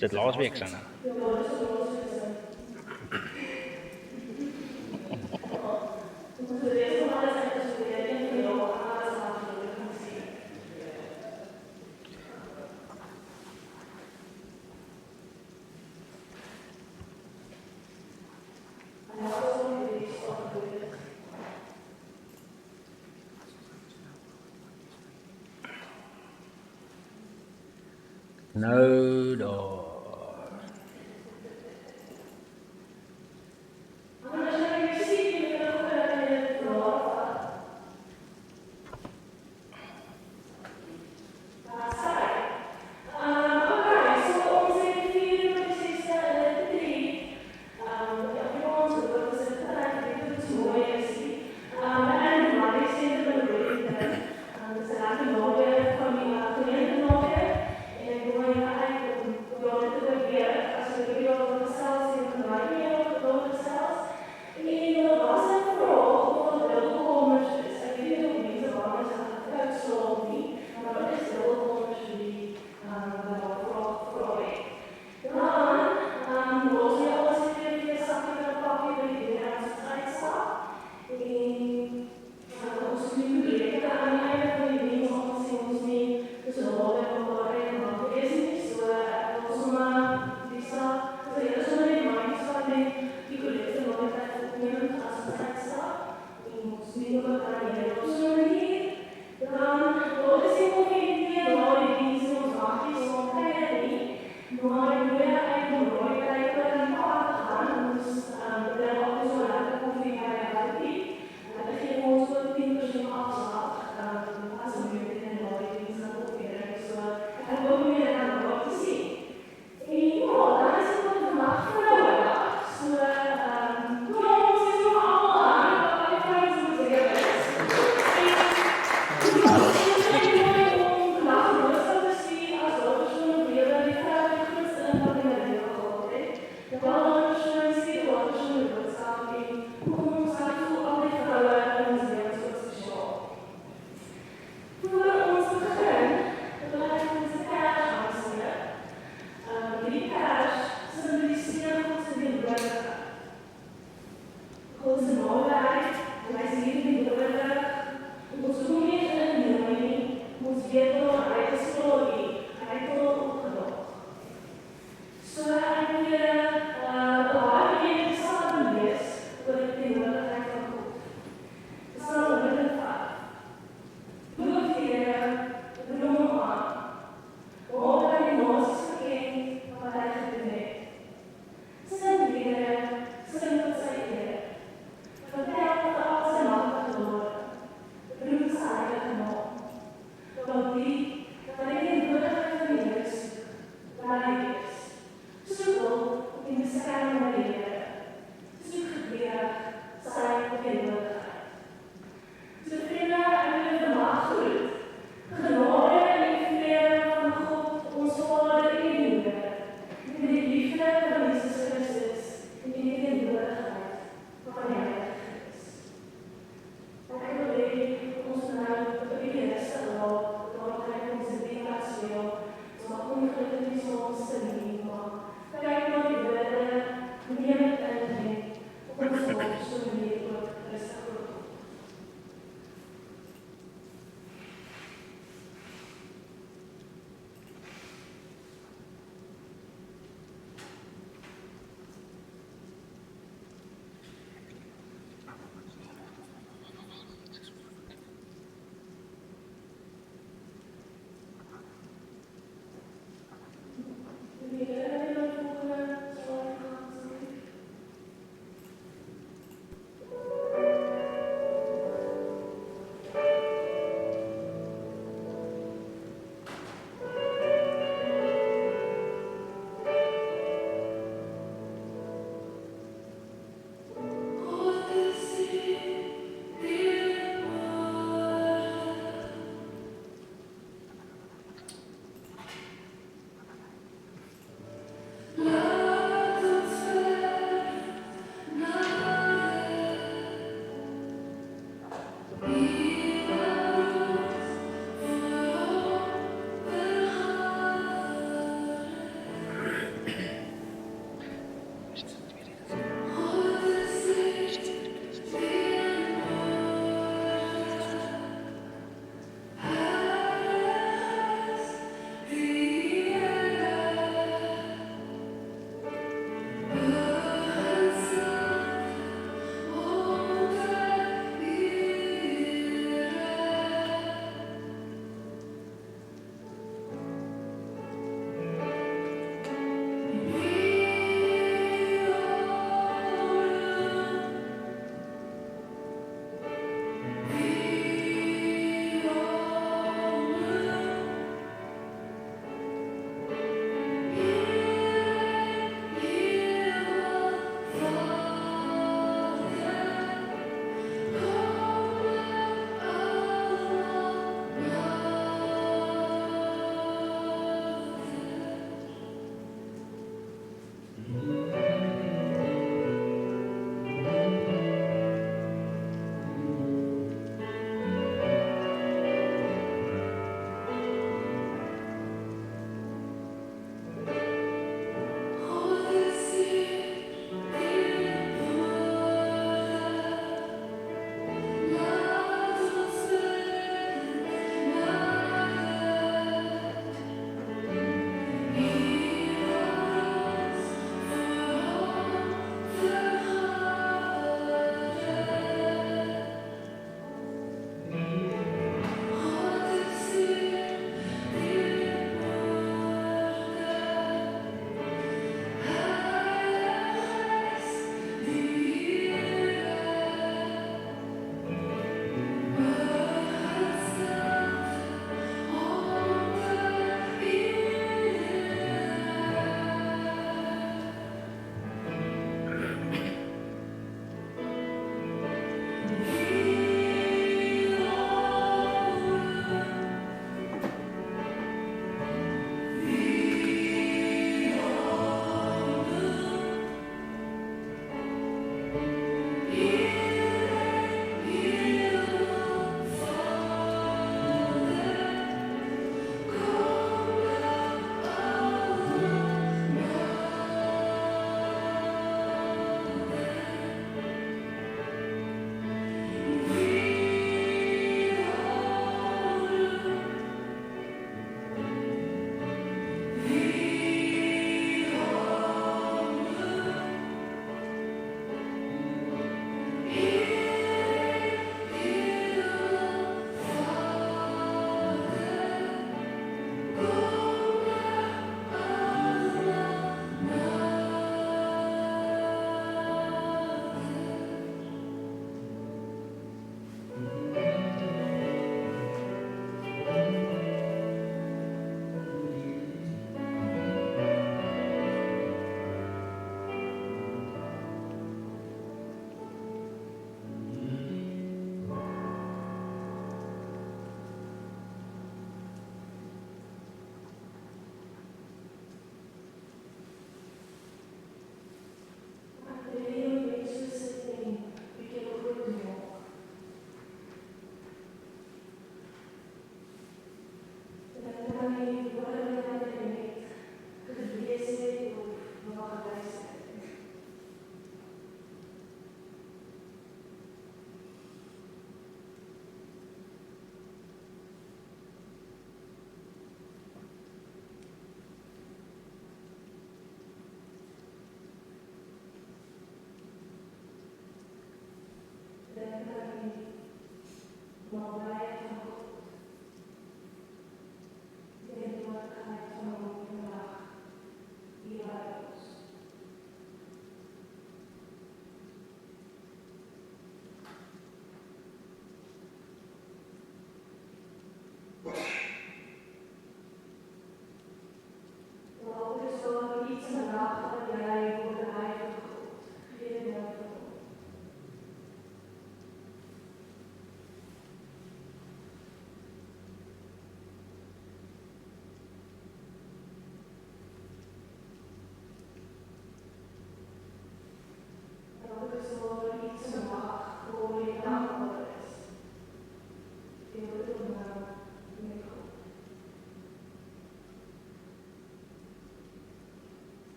Zit Lausweg zijn. Nou daar.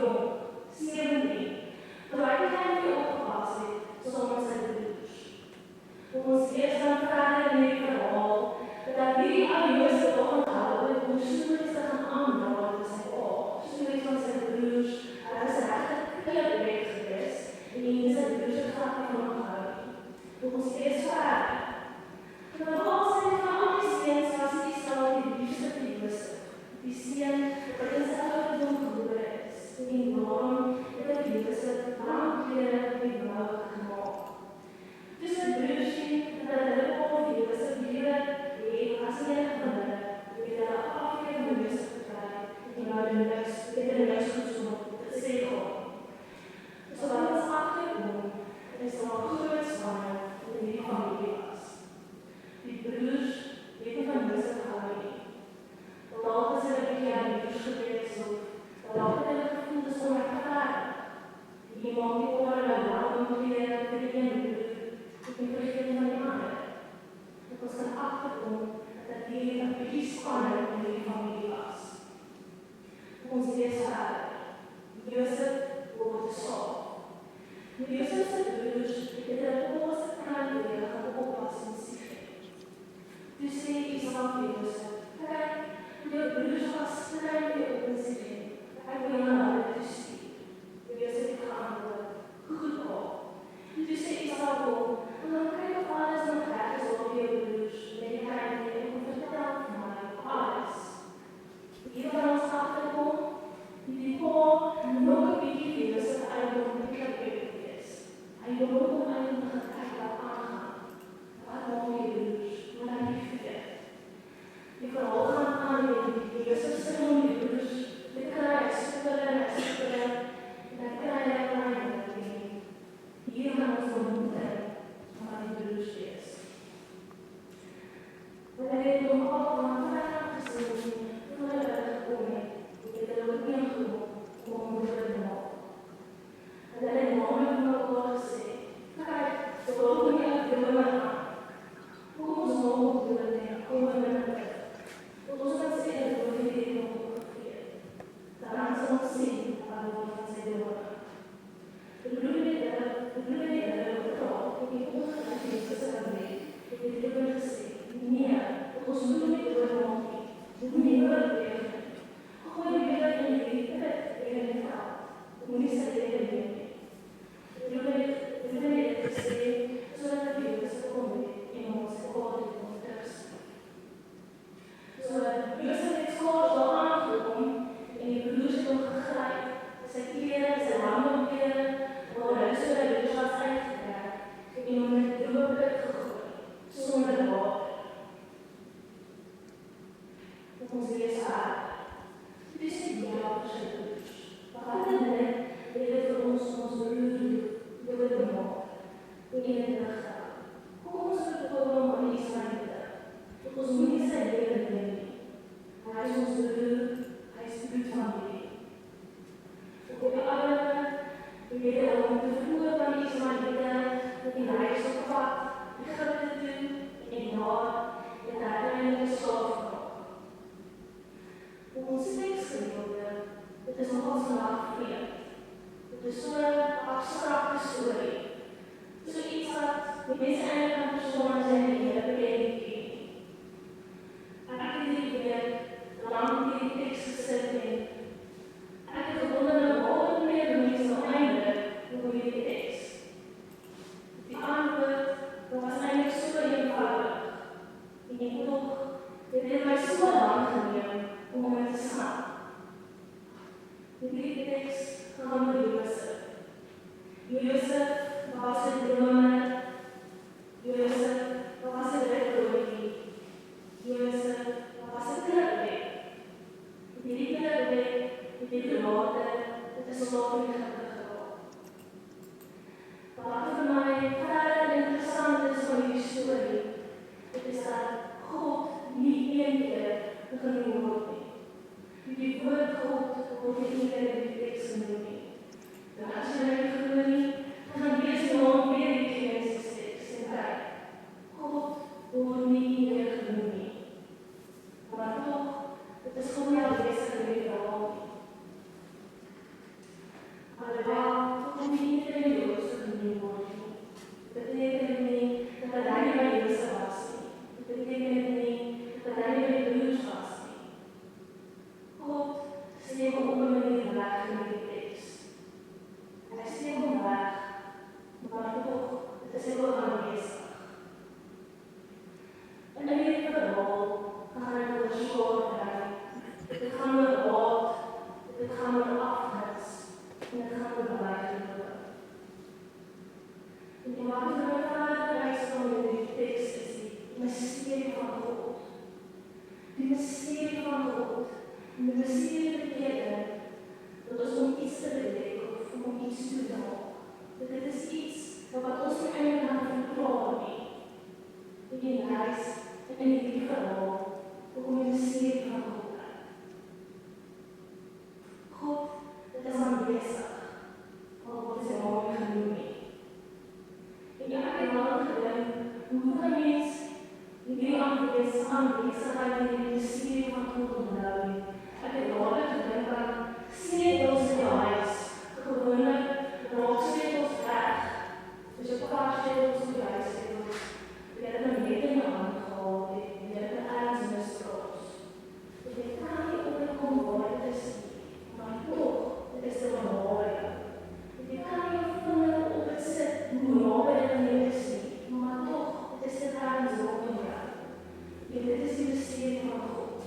jong, 17, toe hy die klein weer opgepas het, saam met sy broers. Ons lees dan verder in die verhaal, dat hierdie ou Josef al onthou het om stories te gaan aanraad met sy pa, stories van sy broers, hy was regtig kleurreg gewees, en sy broers het glad nie van hom gehou nie. Ons lees verder. Maar al sy van al die seuns was Esau die liefste vir Josef, die seun wat in sy ouderdom gebore is, en daarom het hy Josef lang klere op die bou gemaak. Toe sy broers sien dat hulle pa vir Josef lewe het as een van hulle, het hulle afkeer van Josef gekry en nou het hulle niks gesoek te sê gehad. So wat ons agterkom, is daar groot spanning in die familie was. Die broers het nie van Josef gehou nie. Dalk is hulle bietjie aan die broers gewees of dalk het hulle gevoel dis onregverdig. Die maak nie oor hulle lang omgeleer vir die een broer en vergeet van die ander. Ek ons kan agterkom dat hier 'n bietjie spanning in die familie was. Ons lees verder. Josef word geslaaf. Josef se broers het hulle pa se klein weer gaan oppas in Sichem. Toe sê Esau vir Josef, kyk, jou broers was klein weer op in Sichem. Ek wil jou na hulle toe stuur. Josef het geantwoord, goed pa. Toe sê Esau vir hom, dan kyk of alles nog reg is op jou broers, en jy kan nie en vertel vir my alles. Hier van ons agterkom, die pa nog 'n bietjie vir Josef uitdom met die wees. Hy wil hom eintlik gekyk wat aangaan. Wat maak jy broers? Wat aan die vier? Die verhaal gaan aan met Josef se die broers, die kry soekere en dan kry hy klein. Hier gaan ons ontmoeting van die broers wees. Hulle het hom al van ver gesien, toen hulle gekom het hulle ook nie gekom om hom te maak. Hulle het namelijk van mekaar gesê, kyk, wil nie ek drome aan. Kom ons maak op drome, kom we met hulle. Ons kan sê, dat we die drome opgegeen. Dan sal ons sien, wat word van sy drome. De broer het hulle vertaal, en die ongelukkig Jezus het die drome gesê, nee, ons moet nie drome maak nie. Dit moet nie oorweeg nie. Gooi die weer in die put en in die veld. Moet nie sy leven neem nie. Dit het gesê, sodat die Josef kom het en ons God het om terugste. So, Josef het skaars daar aangekom en die broers het hom gegryp, sy klere, sy handdomklere, waar hy so die broers was uitgetrek en hom in die droë put gegooi, sonder water. Ons lees verder. Dit is die jaar vir sy broers. Wat in dit het vir ons broer doodgemaak en in die lig gehou. Kom ons vertel hom aan die Israelite. Ons moet nie sy lewe neem nie. Hy is ons broer, hy is bloedfamilie. Op die aarde het hy hom te voer van die Israelite en hy is op pad Egipte toe en daar het hy uiteindelik slaaf gemaak. Ons teksgedeelte, dit is nogals vandag vreemd. Dit is so 'n abstrakte storie. So iets wat die mense eintlik kan verstaan as hy nie hele bekend ken. Ek het hierdie week lang hierdie teks gesit en ek het gewonder waarom meer mense nou eintlik oor hierdie teks. Die antwoord was eintlik so eenvoudig. En ek tog, dit het my so lang geneem om het te snap. Die teks gaan oor Josef. Josef was 'n dromer. Josef was 'n redder. Josef was 'n klipweg. Die klipweg het later dit is slaaf in Egipte geraak. Wat vir my verder interessant is van die storie, dit is dat God nie een keer genoem word nie. Die woord God word nie keer in die teks genoem nie. En as jy nie glo nie, dan gaan lees die naam weer die steek hom op 'n manier weg in die teks. Hy steek hom weg, maar tog, dit is wel aanwesig. In hierdie verhaal gaan hy oor skouderry, dit gaan oor haat, dit gaan oor afguns, en dit gaan oor buitenloop. En die wat vir my vader reis van die teks is die mysterie van God. Die mysterie van God, en die mysterie beteken dat ons om iets te bedek of om iets toe te maak. Dit is iets wat ons nie eintlik kan verklaar nie. In die reis en in die verhaal, om die mysterie van God uit. God, dit is aanwesig, al word sy naam nie genoem nie. En ja, ek het al gedink, hoe kan mens hierdie aanwesigheid en die mysterie van God onthou nie? Ek het dadelik gedink aan sleutels in die huis, gewoonlik raak sleutels weg. Dus jou paar sleutels in die huis sleutels, jy het nou net in jou hand gehaal, jy het ergens misdroos. Jy kan nie opkom waar dit is nie, maar toch, dit is er naby. Jy kan nie jou vinger op het sit, hoe naby dit nie is nie, maar toch, dit is er ergens rondom jou. En dit is die mysterie van God.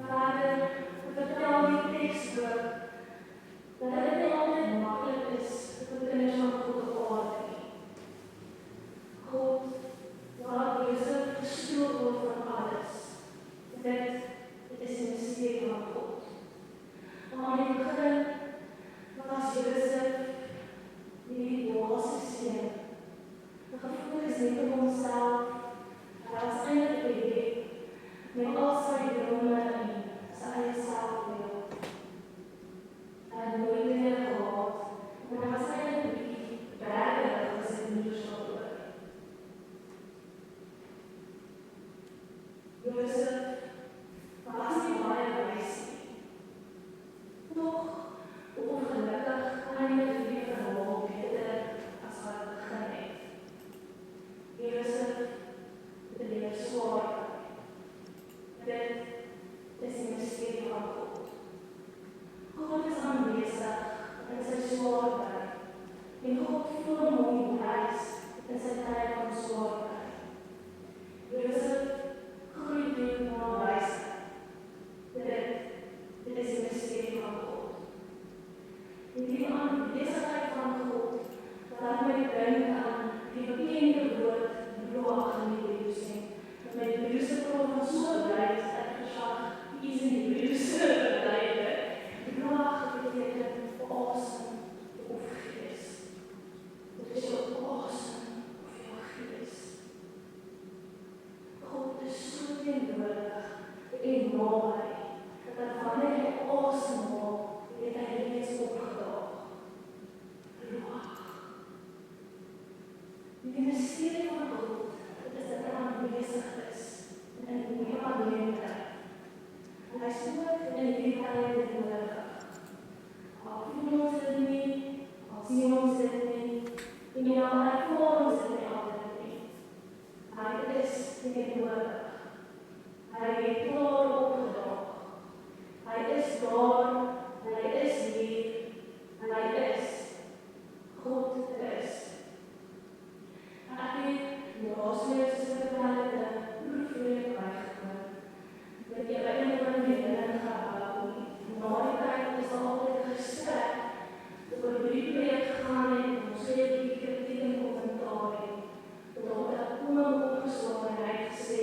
Vader, vertel die tekstboek, dat dit nie altyd maklik is vir kinders van God op aarde nie. God, laat Josef gestoot word van alles. Dit is die mysterie van God. Maar aan die begin was Josef die dwaase seun. Die gevoel is net op homself. Hy was eintlik 'n baby met al sy drome en sy eie selfbeeld. Hy het nooit meer gehad, maar hy was eintlik 'n bietjie bergerig as sy moeder sal oor. Josef was nie baie wys nie. Toch, ongelukkig eindig die verhaal beter as wat het begin het. Josef beleef swaar. Dit is die mysterie van God. God is aanwesig in sy swaarheid. En God voel hom die reis in sy tyd van swaarheid. Josef groei toe na wysheid. Dit is die mysterie van God. En die aanwesigheid van God laat my dink aan die bekende woord Noach in die Bybel. En my Bybelse praat van so bly as ek versag, is in die Bybelse blyde. Noach beteken asem of gees. Dit is jou asem of jou gees. God is so teenwoordig en naby, dat wanneer jy asem haal, het hy reeds opgedaag. Noach. Die mysterie van God, dit is dat hy aanwesig is en nie alleen is. Hy is ook in die tye nodig. Al voel ons dit nie, al sien ons dit nie, en al ervaar ons dit nie altyd nie. Hy is teenwoordig. Hy het klaar opgedaag. Hy is daar, hy is hier, hy is. God is. Ek het laasweek soos ek vertel het, 'n proefweek bygewoon. Met die einde van die leerling gehou. Na die tyd is daar altyd 'n gesprek oor hoe die projek gegaan het, en ons het die kritiek en kommentaar het. Daar het 'n oom opgeslaan en hy het gesê,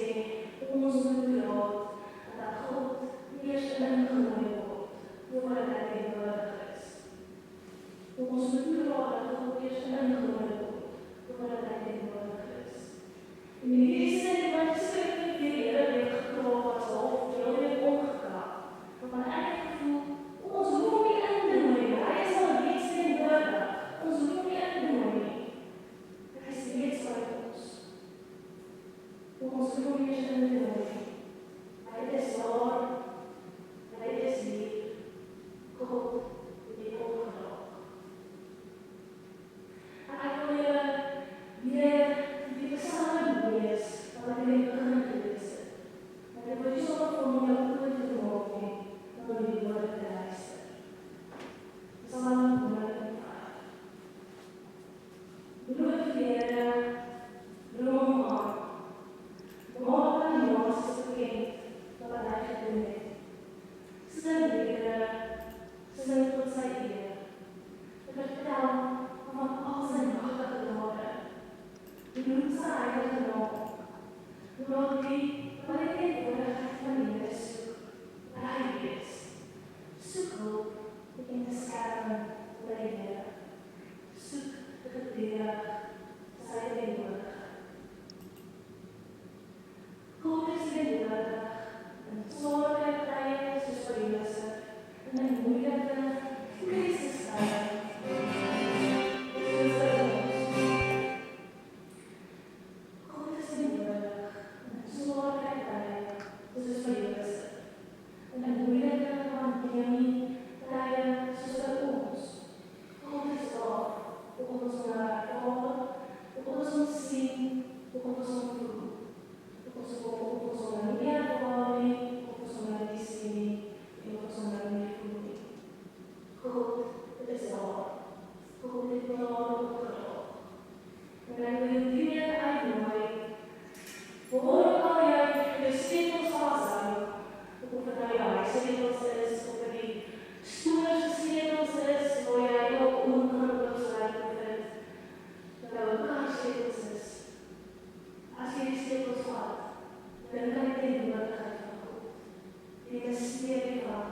die mysterie van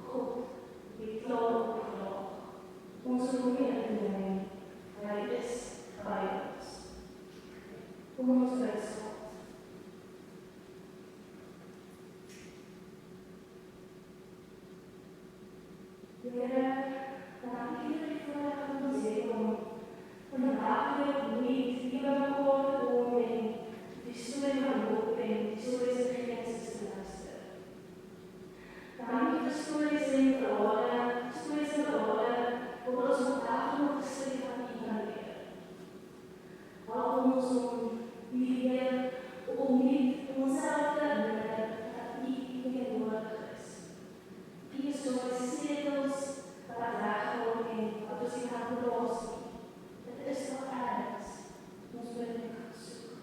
God, die klaar opgedaag. Ons roem nie in te neem, hy is by ons. Kom ons bid saam. Here, dankie vir die voorreg wat ons het om vandag weer opnuut hier by mekaar te kom en die storie van hoop en die stories van Genesis te luister. Dankie vir stories en verhale wat ons vandag nog gestuur van U kan leer. Help ons om leer om nie onsself te herinner dat U teenwoordig is. U is soos setels wat weggaan en wat ons nie kan plaas nie. Dit is nog ergens. Ons wil dit soek.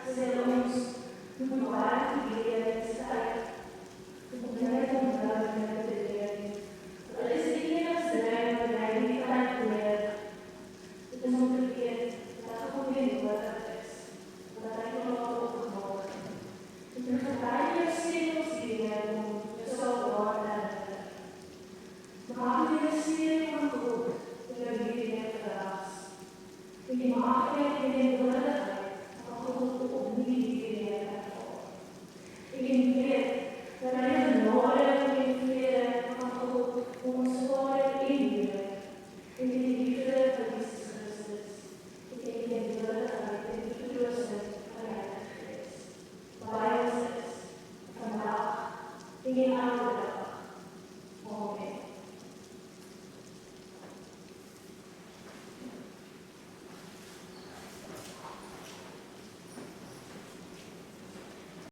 se hulle ons moet baie leer in die tyd om net om te leer. Dit is die enigste ding wat hy nie kan leer. Dit is om te weet dat God nie nodig is, dat hy nog opgemaak het. En verby jou steeds leer om jouself waar te herinner. Maak jy 'n serie van God in jou lewe verras. En jy maak jy in die nodigheid van God opnieuw leer ervaar. En jy weet dat hy genade en vrede van God ons Vader en Heer en die liefde van Jesus Christus en die nodigheid en die vertroosting van die Heilige Gees by ons is vandag en in alle dag